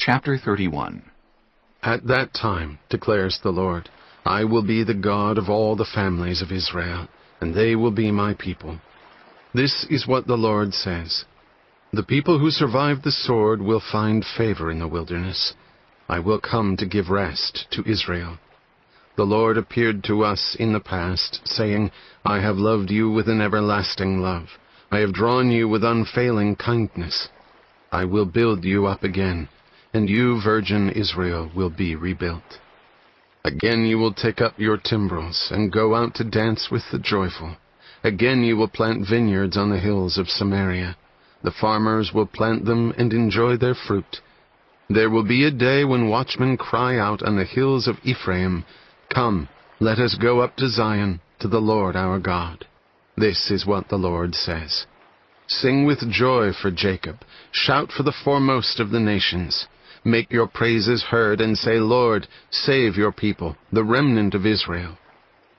Chapter 31. At that time, declares the Lord, I will be the God of all the families of Israel, and they will be my people. This is what the Lord says. The people who survive the sword will find favor in the wilderness. I will come to give rest to Israel. The Lord appeared to us in the past, saying, I have loved you with an everlasting love. I have drawn you with unfailing kindness. I will build you up again, and you, virgin Israel, will be rebuilt. Again you will take up your timbrels, and go out to dance with the joyful. Again you will plant vineyards on the hills of Samaria. The farmers will plant them and enjoy their fruit. There will be a day when watchmen cry out on the hills of Ephraim, Come, let us go up to Zion, to the Lord our God. This is what the Lord says. Sing with joy for Jacob. Shout for the foremost of the nations. Make your praises heard and say, Lord, save your people, the remnant of Israel.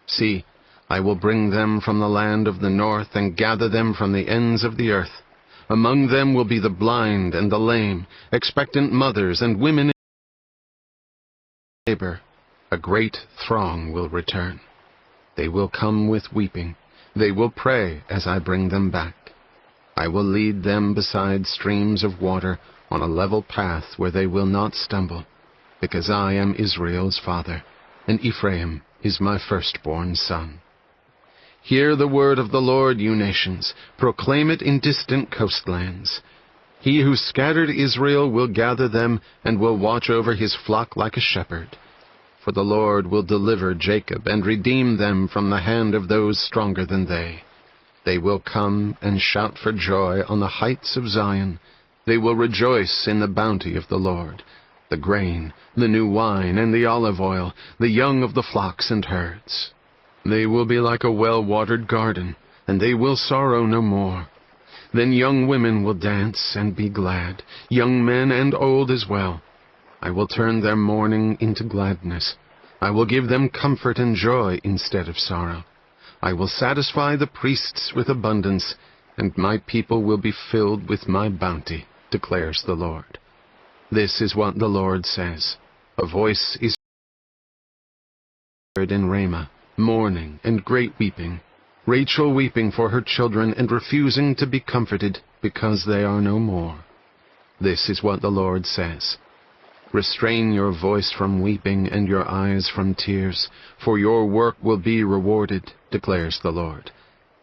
See, I will bring them from the land of the north and gather them from the ends of the earth. Among them will be the blind and the lame, expectant mothers and women in labor. A great throng will return. They will come with weeping. They will pray as I bring them back. I will lead them beside streams of water on a level path where they will not stumble, because I am Israel's father, and Ephraim is my firstborn son. Hear the word of the Lord, you nations. Proclaim it in distant coastlands. He who scattered Israel will gather them and will watch over his flock like a shepherd. For the Lord will deliver Jacob and redeem them from the hand of those stronger than they. They will come and shout for joy on the heights of Zion. They will rejoice in the bounty of the Lord, the grain, the new wine, and the olive oil, the young of the flocks and herds. They will be like a well-watered garden, and they will sorrow no more. Then young women will dance and be glad, young men and old as well. I will turn their mourning into gladness. I will give them comfort and joy instead of sorrow. I will satisfy the priests with abundance, and my people will be filled with my bounty, declares the Lord. This is what the Lord says. A voice is heard in Ramah, mourning and great weeping, Rachel weeping for her children and refusing to be comforted because they are no more. This is what the Lord says. Restrain your voice from weeping and your eyes from tears, for your work will be rewarded, declares the Lord.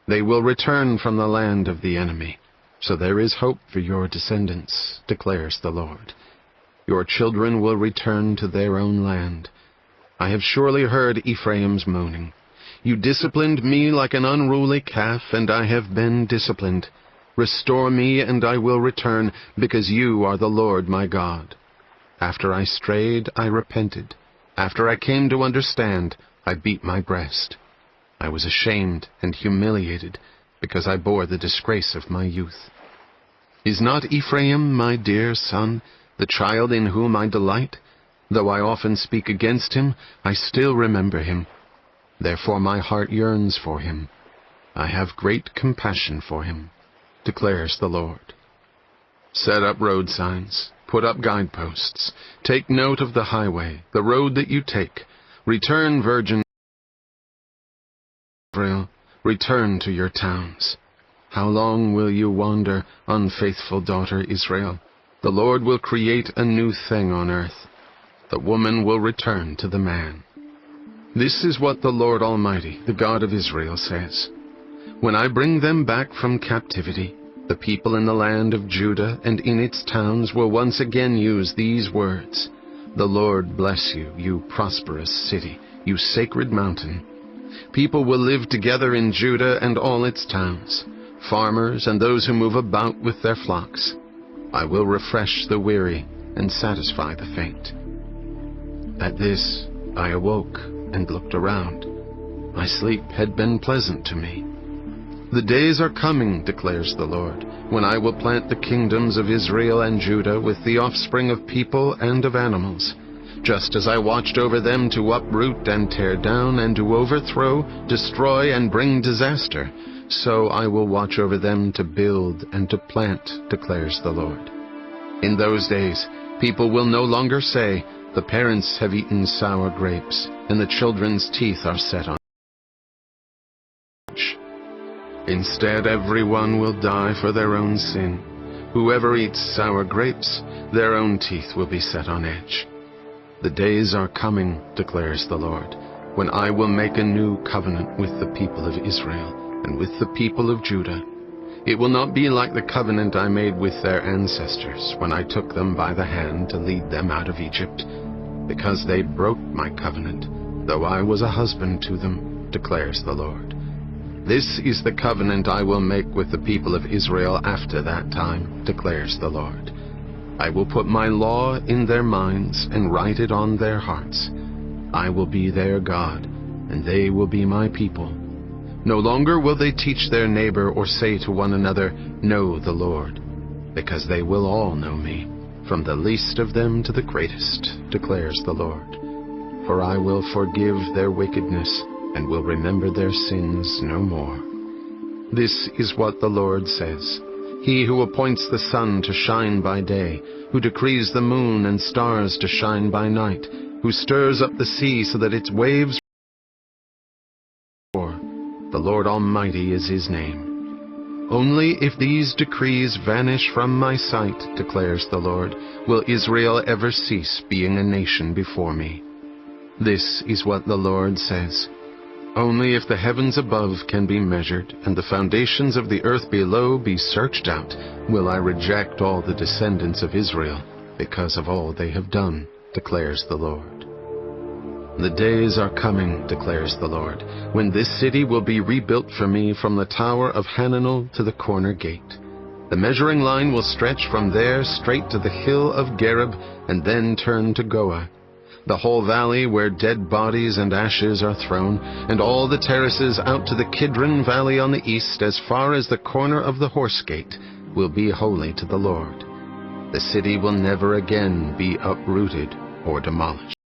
They will return from the land of the enemy, so there is hope for your descendants, declares the Lord. Your children will return to their own land. I have surely heard Ephraim's moaning. You disciplined me like an unruly calf, and I have been disciplined. Restore me, and I will return, because you are the Lord my God. After I strayed, I repented. After I came to understand, I beat my breast. I was ashamed and humiliated, because I bore the disgrace of my youth. Is not Ephraim my dear son, the child in whom I delight? Though I often speak against him, I still remember him. Therefore my heart yearns for him. I have great compassion for him, declares the Lord. Set up road signs. Put up guideposts. Take note of the highway, the road that you take. Return, virgin Israel. Return to your towns. How long will you wander, unfaithful daughter Israel? The Lord will create a new thing on earth. The woman will return to the man. This is what the Lord Almighty, the God of Israel, says. When I bring them back from captivity, the people in the land of Judah and in its towns will once again use these words. The Lord bless you, you prosperous city, you sacred mountain. People will live together in Judah and all its towns, farmers and those who move about with their flocks. I will refresh the weary and satisfy the faint. At this I awoke and looked around. My sleep had been pleasant to me. The days are coming, declares the Lord, when I will plant the kingdoms of Israel and Judah with the offspring of people and of animals. Just as I watched over them to uproot and tear down and to overthrow, destroy and bring disaster, so I will watch over them to build and to plant, declares the Lord. In those days People will no longer say, "The parents have eaten sour grapes, and the children's teeth are set on edge." Instead, everyone will die for their own sin. Whoever eats sour grapes, their own teeth will be set on edge. The days are coming, declares the Lord, when I will make a new covenant with the people of Israel and with the people of Judah. It will not be like the covenant I made with their ancestors when I took them by the hand to lead them out of Egypt, because they broke my covenant, though I was a husband to them, declares the Lord. This is the covenant I will make with the people of Israel after that time, declares the Lord. I will put my law in their minds and write it on their hearts. I will be their God, and they will be my people. No longer will they teach their neighbor or say to one another, "Know the Lord," because they will all know me, from the least of them to the greatest, declares the Lord. For I will forgive their wickedness and will remember their sins no more. This is what the Lord says, He who appoints the sun to shine by day, who decrees the moon and stars to shine by night, who stirs up the sea so that its waves roar. The Lord Almighty is His name. Only if these decrees vanish from my sight, declares the Lord, will Israel ever cease being a nation before me. This is what the Lord says. Only if the heavens above can be measured, and the foundations of the earth below be searched out, will I reject all the descendants of Israel, because of all they have done, declares the Lord. The days are coming, declares the Lord, when this city will be rebuilt for me from the tower of Hananel to the corner gate. The measuring line will stretch from there straight to the hill of Gareb, and then turn to Goah. The whole valley where dead bodies and ashes are thrown, and all the terraces out to the Kidron Valley on the east as far as the corner of the horse gate, will be holy to the Lord. The city will never again be uprooted or demolished.